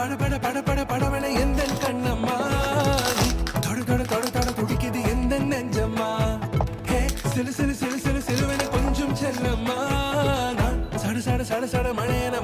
பட பட பட படவன எந்த கண்ணம்மா நீ தொட தொட தொட தொட துடிக்குது எந்த நெஞ்சம்மா ஹே சிலு சிலு சிலு சிலு சிலுவன கொஞ்சம் செல்லம்மா நான் சட சட சட சட மழையன